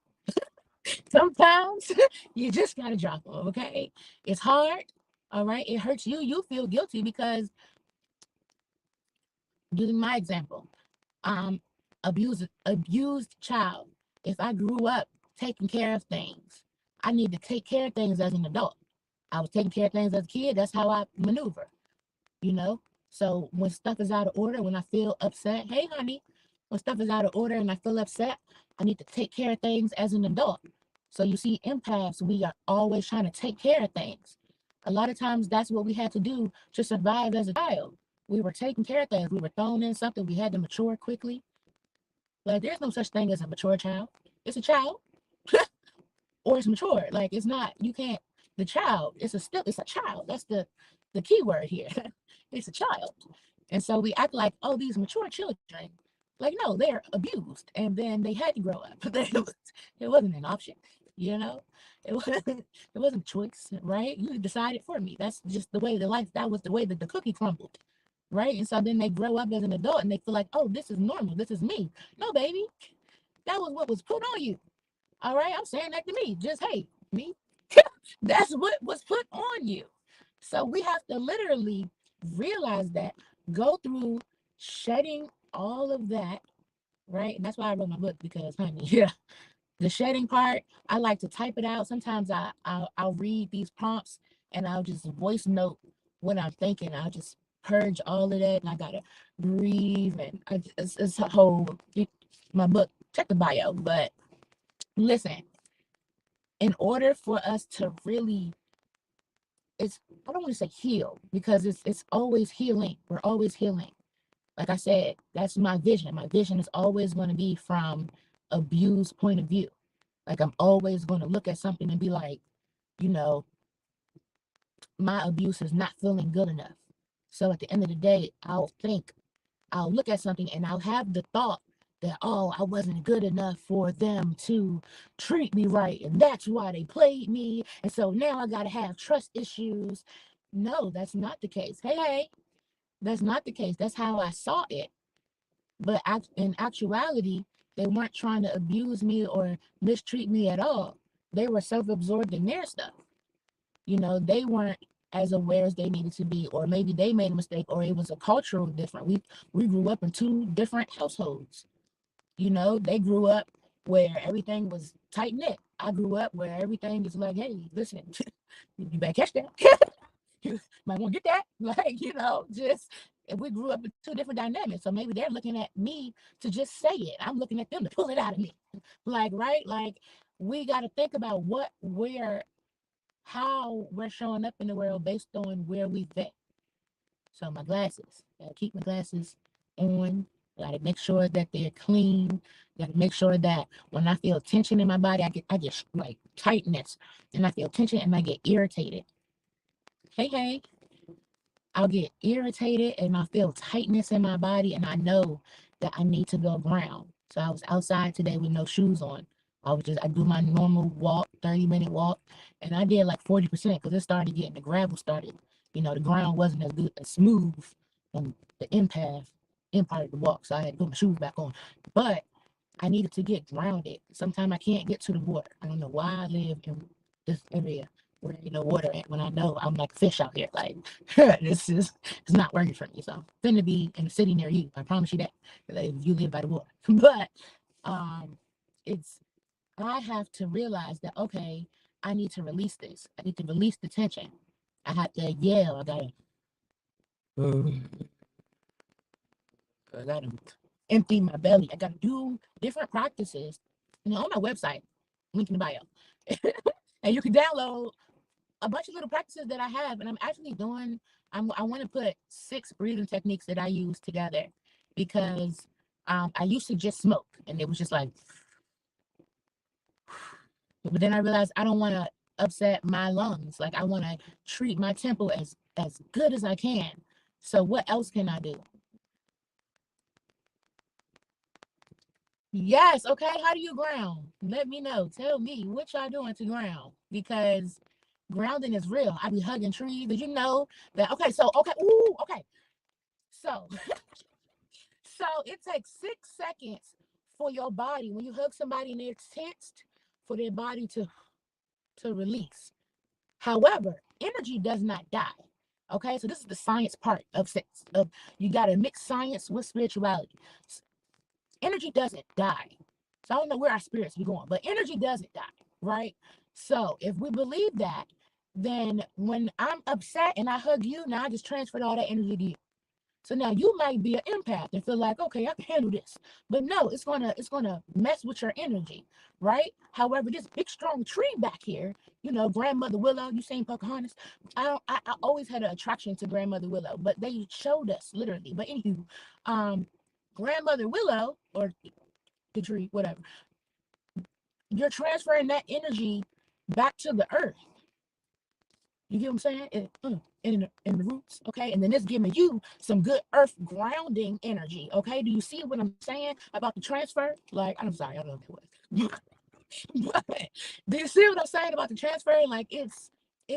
Sometimes you just gotta drop them. Okay, it's hard. All right, it hurts you. You feel guilty because using my example, um, abused child. If I grew up taking care of things, I need to take care of things as an adult. I was taking care of things as a kid. That's how I maneuver, you know. So when stuff is out of order, when I feel upset, hey honey, when stuff is out of order and I feel upset, I need to take care of things as an adult. So you see, empaths, we are always trying to take care of things. A lot of times that's what we had to do to survive as a child. We were taking care of things. We were thrown in something. We had to mature quickly. Like there's no such thing as a mature child. It's a child or it's mature. Like it's not. You can't. The child. It's a child. That's the key word here. It's a child. And so we act like, oh, these mature children. Like no, they're abused, and then they had to grow up. It wasn't an option. You know, it wasn't. It wasn't a choice, right? You decided for me. That's just the way the life. That was the way that the cookie crumbled, right? And so then they grow up as an adult and they feel like, oh, this is normal. This is me. No, baby, that was what was put on you. All right, I'm saying that to me. Just hey, me. That's what was put on you. So we have to literally realize that, go through shedding all of that, right? And that's why I wrote my book because, honey, yeah, the shedding part, I like to type it out. Sometimes I'll read these prompts and I'll just voice note what I'm thinking. I'll just purge all of that and I gotta breathe and it's a whole my book. Check the bio, but listen, in order for us to really, it's I don't want to say heal because it's always healing. We're always healing. Like I said, that's my vision. My vision is always going to be from abuse point of view. Like I'm always going to look at something and be like, you know, my abuse is not feeling good enough. So at the end of the day, I'll look at something and I'll have the thought that, oh, I wasn't good enough for them to treat me right. And that's why they played me. And so now I got to have trust issues. No, that's not the case. Hey, that's not the case. That's how I saw it. But in actuality, they weren't trying to abuse me or mistreat me at all. They were self absorbed in their stuff. They weren't as aware as they needed to be, or maybe they made a mistake, or it was a cultural different. We grew up in two different households. They grew up where everything was tight knit. I grew up where everything is like, hey, listen, you better catch that. You might want to get that. Like, just if we grew up with two different dynamics. So maybe they're looking at me to just say it. I'm looking at them to pull it out of me. Like, right? Like, we got to think about how we're showing up in the world based on where we've been. So my glasses, gotta keep my glasses on. Gotta make sure that they're clean. Gotta make sure that when I feel tension in my body, I get like tightness, and I feel tension, and I get irritated. Hey, hey, I'll get irritated, and I feel tightness in my body, and I know that I need to go ground. So I was outside today with no shoes on. I do my normal walk, 30-minute walk, and I did like 40% because it started getting the gravel started. The ground wasn't as good as smooth on the end part of the walk. So I had to put my shoes back on. But I needed to get grounded. Sometimes I can't get to the water. I don't know why I live in this area where there ain't no water at when I know I'm like fish out here. Like this is it's not working for me. So I'm finna be in a city near you. I promise you that. Like, if you live by the water. But um it's I have to realize that okay, I need to release this. I need to release the tension. I have to yell. I gotta empty my belly. I gotta do different practices. On my website, link in the bio. And you can download a bunch of little practices that I have, and I'm actually doing. I want to put 6 breathing techniques that I use together because I used to just smoke, and it was just like. But then I realized I don't want to upset my lungs. Like I want to treat my temple as good as I can. So what else can I do? Yes, okay. How do you ground? Let me know. Tell me what y'all doing to ground because grounding is real. I be hugging trees. Did you know that? Okay, so okay, ooh, okay. So so it takes 6 seconds for your body when you hug somebody and they're tensed for their body to release. However, energy does not die. Okay, so this is the science part of sex. Of you got to mix science with spirituality. Energy doesn't die. So I don't know where our spirits be going, but energy doesn't die, right? So if we believe that, then when I'm upset and I hug you, now I just transferred all that energy to you. So now you might be an empath and feel like, okay, I can handle this. But no, it's gonna mess with your energy, right? However, this big strong tree back here, Grandmother Willow, you seen Pocahontas? I always had an attraction to Grandmother Willow, but they showed us literally. But anywho, um, Grandmother Willow or the tree, whatever, you're transferring that energy back to the earth. You get what I'm saying? In the roots, okay? And then it's giving you some good earth grounding energy, okay? Do you see what I'm saying about the transfer? Like, I'm sorry, I don't know what it was. But do you see what I'm saying about the transfer? Like, it's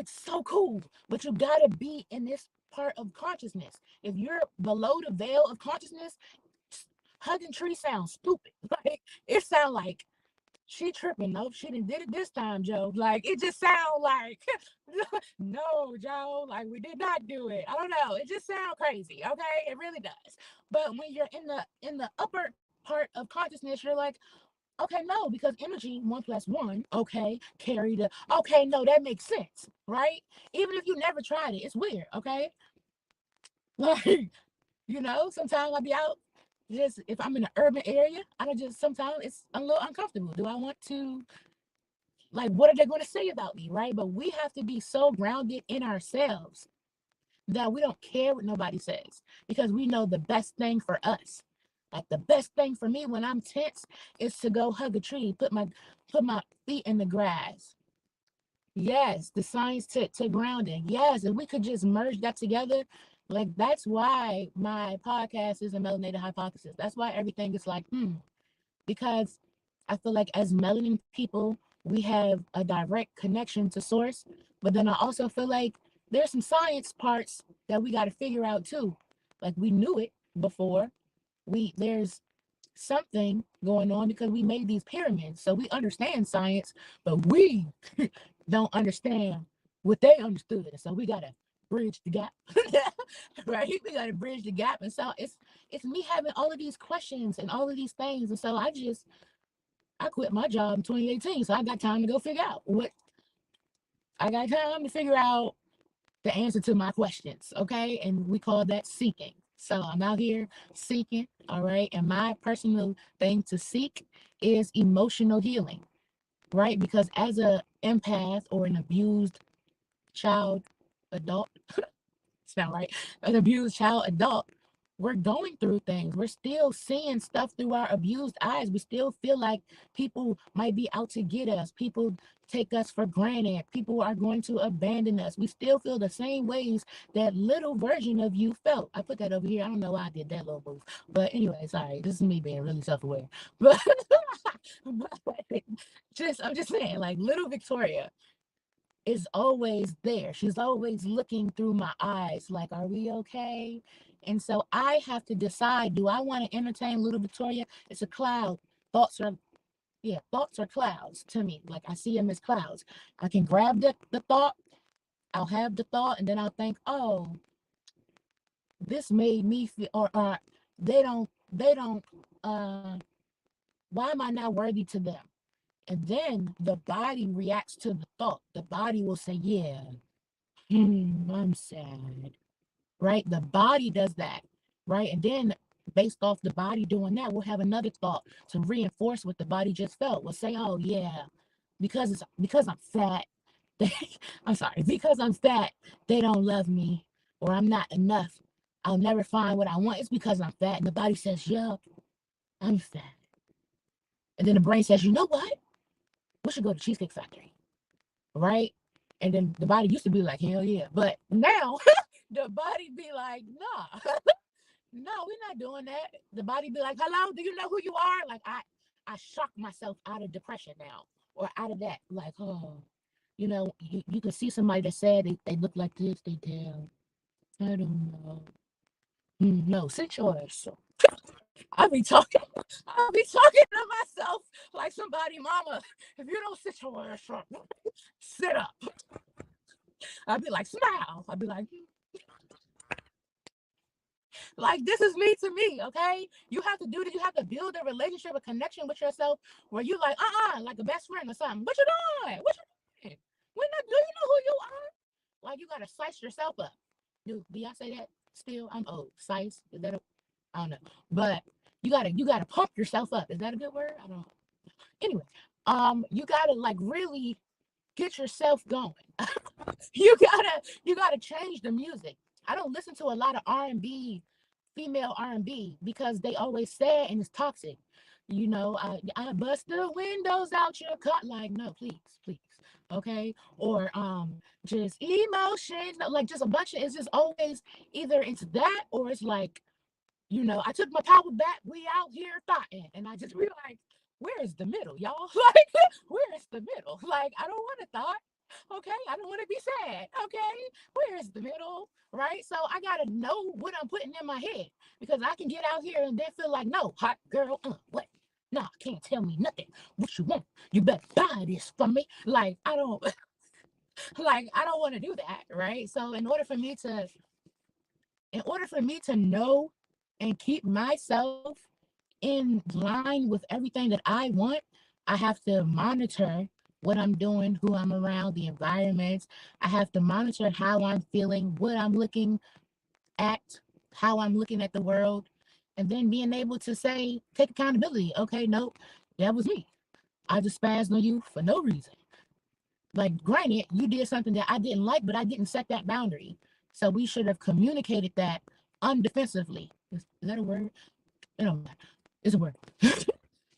so cool. But you gotta be in this part of consciousness. If you're below the veil of consciousness, hugging tree sounds stupid. Like, it sounds like she tripping. Nope, she didn't did it this time, Joe. Like it just sound like no, Joe. Like we did not do it. I don't know. It just sounds crazy. Okay, it really does. But when you're in the upper part of consciousness, you're like, okay, no, because energy 1 plus 1, okay, carry the okay, no, that makes sense, right? Even if you never tried it, it's weird, okay? Like, sometimes I'll be out just if I'm in an urban area, I don't just sometimes it's a little uncomfortable. Do I want to like what are they going to say about me, right? But we have to be so grounded in ourselves that we don't care what nobody says because we know the best thing for us. Like the best thing for me when I'm tense is to go hug a tree, put my feet in the grass. Yes, the science to grounding. Yes, if we could just merge that together, like that's why my podcast is a melanated hypothesis. That's why everything is like, because I feel like as melanin people, we have a direct connection to source. But then I also feel like there's some science parts that we got to figure out too. Like we knew it before. There's something going on because we made these pyramids. So we understand science, but we don't understand what they understood. So we gotta bridge the gap. Right? We gotta bridge the gap. And so it's me having all of these questions and all of these things. And so I quit my job in 2018, so I got time to go figure out what I got time to figure out the answer to my questions. Okay. And we call that seeking. So I'm out here seeking. All right. And my personal thing to seek is emotional healing, right? Because as a empath or an abused child, adult, sound right, an abused child, adult, we're going through things. We're still seeing stuff through our abused eyes. We still feel like people might be out to get us. People take us for granted. People are going to abandon us. We still feel the same ways that little version of you felt. I put that over here. I don't know why I did that little move. But anyway, sorry. This is me being really self-aware. But, but just I'm just saying, like little Victoria is always there. She's always looking through my eyes, like, are we okay? And so I have to decide, do I want to entertain little Victoria? It's a cloud. Thoughts are, yeah, thoughts are clouds to me. Like I see them as clouds. I can grab the thought, I'll have the thought, and then I'll think, oh, this made me feel, or they don't, why am I not worthy to them? And then the body reacts to the thought. The body will say, yeah, I'm sad, right? The body does that, right? And then based off the body doing that, we'll have another thought to reinforce what the body just felt. We'll say, oh yeah, because I'm fat, they, I'm sorry, because I'm fat, they don't love me, or I'm not enough. I'll never find what I want. It's because I'm fat. And the body says, yup, I'm fat. And then the brain says, you know what? We should go to Cheesecake Factory, right? And then the body used to be like, hell yeah. But now the body be like, nah, no, we're not doing that. The body be like, hello, do you know who you are? Like I shock myself out of depression now or out of that. Like, oh, you can see somebody that said they look like this, they tell. I don't know. No, sit yours. I'll be talking, I'll be talking to myself like somebody, mama. If you don't sit your ass up, sit up. I'll be like, smile. I'll be like, this is me to me, okay? You have to do this. You have to build a relationship, a connection with yourself where you like, like a best friend or something. What you doing? What you doing? When do you know who you are? Like, you got to size yourself up. Do y'all say that still? I'm old. Size? Is that I don't know. But you gotta pump yourself up. Is that a good word? I don't know. Anyway, you gotta like really get yourself going. You gotta change the music. I don't listen to a lot of R&B, female R&B, because they always say and it's toxic. I bust the windows out your car. Like, no, please, okay. Or just emotion, like just a bunch of. It's just always either it's that or it's like, I took my power back. We out here thoughting. And I just realized, where is the middle, y'all? Like, where is the middle? Like, I don't want to thought. Okay. I don't want to be sad. Okay. Where is the middle? Right. So I got to know what I'm putting in my head because I can get out here and then feel like, no, hot girl, what? No, can't tell me nothing. What you want? You better buy this for me. Like, I don't, like, I don't want to do that. Right. So in order for me to know and keep myself in line with everything that I want, I have to monitor what I'm doing, who I'm around, the environments. I have to monitor how I'm feeling, what I'm looking at, how I'm looking at the world, and then being able to say, take accountability. Okay, nope, that was me. I just spazzed on you for no reason. Like, granted, you did something that I didn't like, but I didn't set that boundary. So we should have communicated that undefensively. Is that a word? It don't matter. It's a word.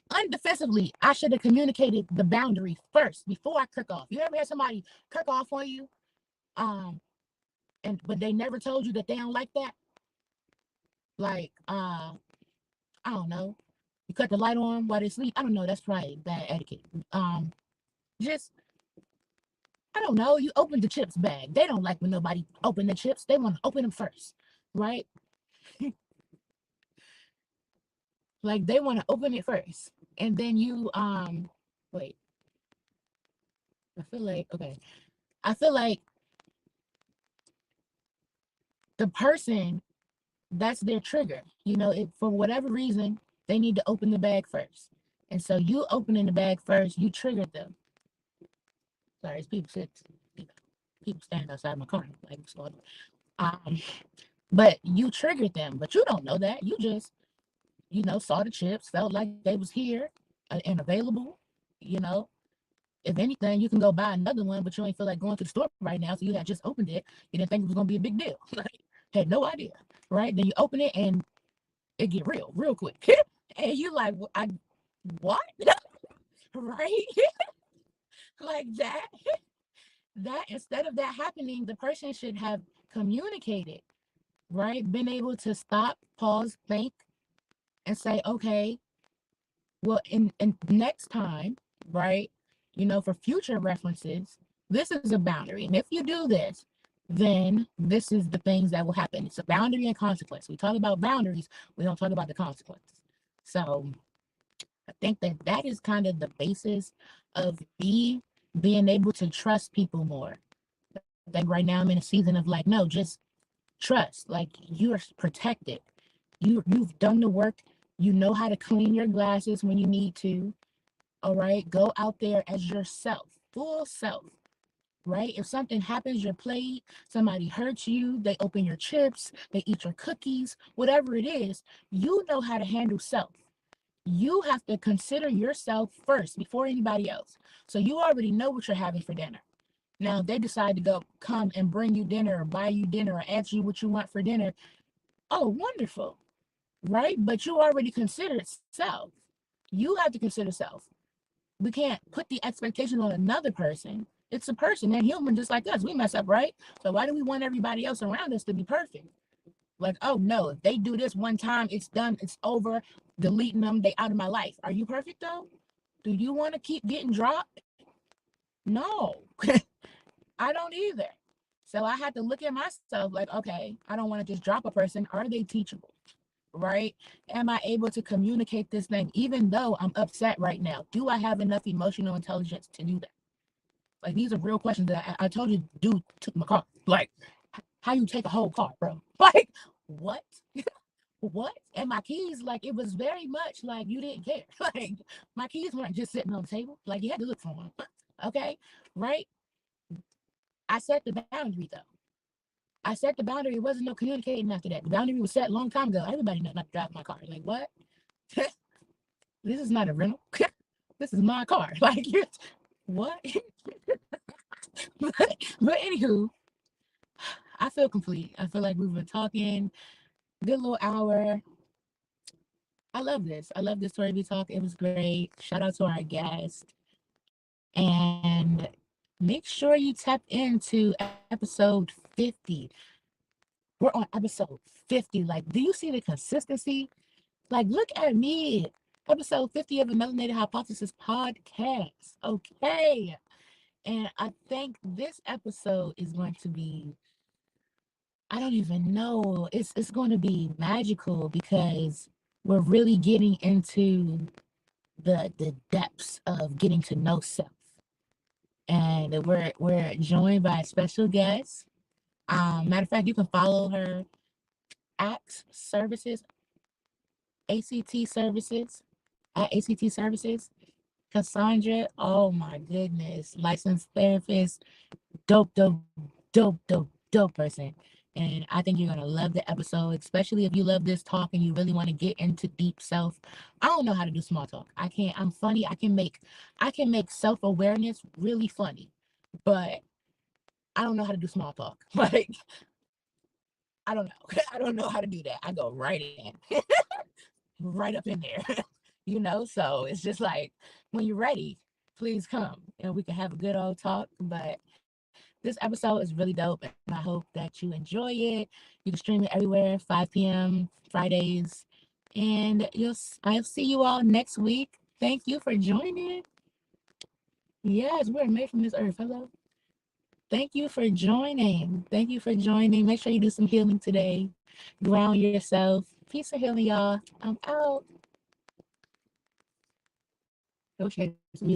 Undefensively, I should have communicated the boundary first before I kirk off. You ever had somebody kirk off on you? Um, but they never told you that they don't like that? Like, I don't know. You cut the light on while they sleep. I don't know. That's probably bad etiquette. Just I don't know. You open the chips bag. They don't like when nobody open the chips. They want to open them first, right? Like they want to open it first, and then you wait. I feel like okay. I feel like the person that's their trigger. If for whatever reason they need to open the bag first, And so you opening the bag first, you triggered them. Sorry, it's people sit, you know, people standing outside my car, like what's going on. But you triggered them, but you don't know that. You just, saw the chips, felt like they was here and available. You know, if anything, you can go buy another one, but you ain't feel like going to the store right now, so you had just opened it. You didn't think it was gonna be a big deal. Like, had no idea, right? Then you open it and it get real quick, and you like, I what, right? Like that. That instead of that happening, the person should have communicated, right? Been able to stop, pause, think, and say, okay, well, in next time, right? For future references, this is a boundary. And if you do this, then this is the things that will happen. It's a boundary and consequence. We talk about boundaries, we don't talk about the consequences. So I think that that is kind of the basis of me being able to trust people more. Like right now, I'm in a season of like, no, just trust. Like you're protected. You've done the work. You know how to clean your glasses when you need to. All right. Go out there as yourself, full self. Right? If something happens, you're played, somebody hurts you, they open your chips, they eat your cookies, whatever it is, you know how to handle self. You have to consider yourself first before anybody else. So you already know what you're having for dinner. Now, if they decide to go come and bring you dinner or buy you dinner or ask you what you want for dinner, oh, wonderful, right? But you already considered self. You have to consider self. We can't put the expectation on another person. It's a person. They're human just like us. We mess up, right? So why do we want everybody else around us to be perfect? Like, oh no, if they do this one time, it's done, it's over, deleting them, they out of my life. Are you perfect though? Do you want to keep getting dropped? No. I don't either. So I had to look at myself like, okay, I don't want to just drop a person. Are they teachable? Right? Am I able to communicate this thing even though I'm upset right now? Do I have enough emotional intelligence to do that? Like these are real questions that I told you, dude took my car. Like, how you take a whole car, bro? Like, what? What? And my keys, like, it was very much like you didn't care. Like, my keys weren't just sitting on the table. Like, you had to look for them. Okay? Right? I set the boundary, though. I set the boundary. It wasn't no communicating after that. The boundary was set a long time ago. Everybody knows not to drive my car. Like, what? This is not a rental. This is my car. Like, you're, what? but anywho, I feel complete. I feel like we've been talking good little hour. I love this. I love this ToriV talk. It was great. Shout out to our guest. And make sure you tap into episode 50. We're on episode 50. Like, do you see the consistency? Like, look at me. Episode 50 of the Melanated Hypothesis podcast. Okay. And I think this episode is going to be, I don't even know. It's going to be magical because we're really getting into the depths of getting to know self. And we're joined by a special guest. Matter of fact, you can follow her at services, ACT services, at ACT services. Cassandra, oh my goodness, licensed therapist, dope person. And I think you're gonna love the episode, especially if you love this talk and you really want to get into deep self. I don't know how to do small talk. I can't. I'm funny. I can make self-awareness really funny, but I don't know how to do small talk. Like I don't know. I don't know how to do that. I go right in, right up in there. So it's just like when you're ready, please come and we can have a good old talk. But this episode is really dope, and I hope that you enjoy it. You can stream it everywhere, 5 p.m. Fridays, and I'll see you all next week. Thank you for joining. Yes, we're made from this earth. Hello. Thank you for joining. Thank you for joining. Make sure you do some healing today. Ground yourself. Peace and healing, y'all. I'm out. I wish I had some music.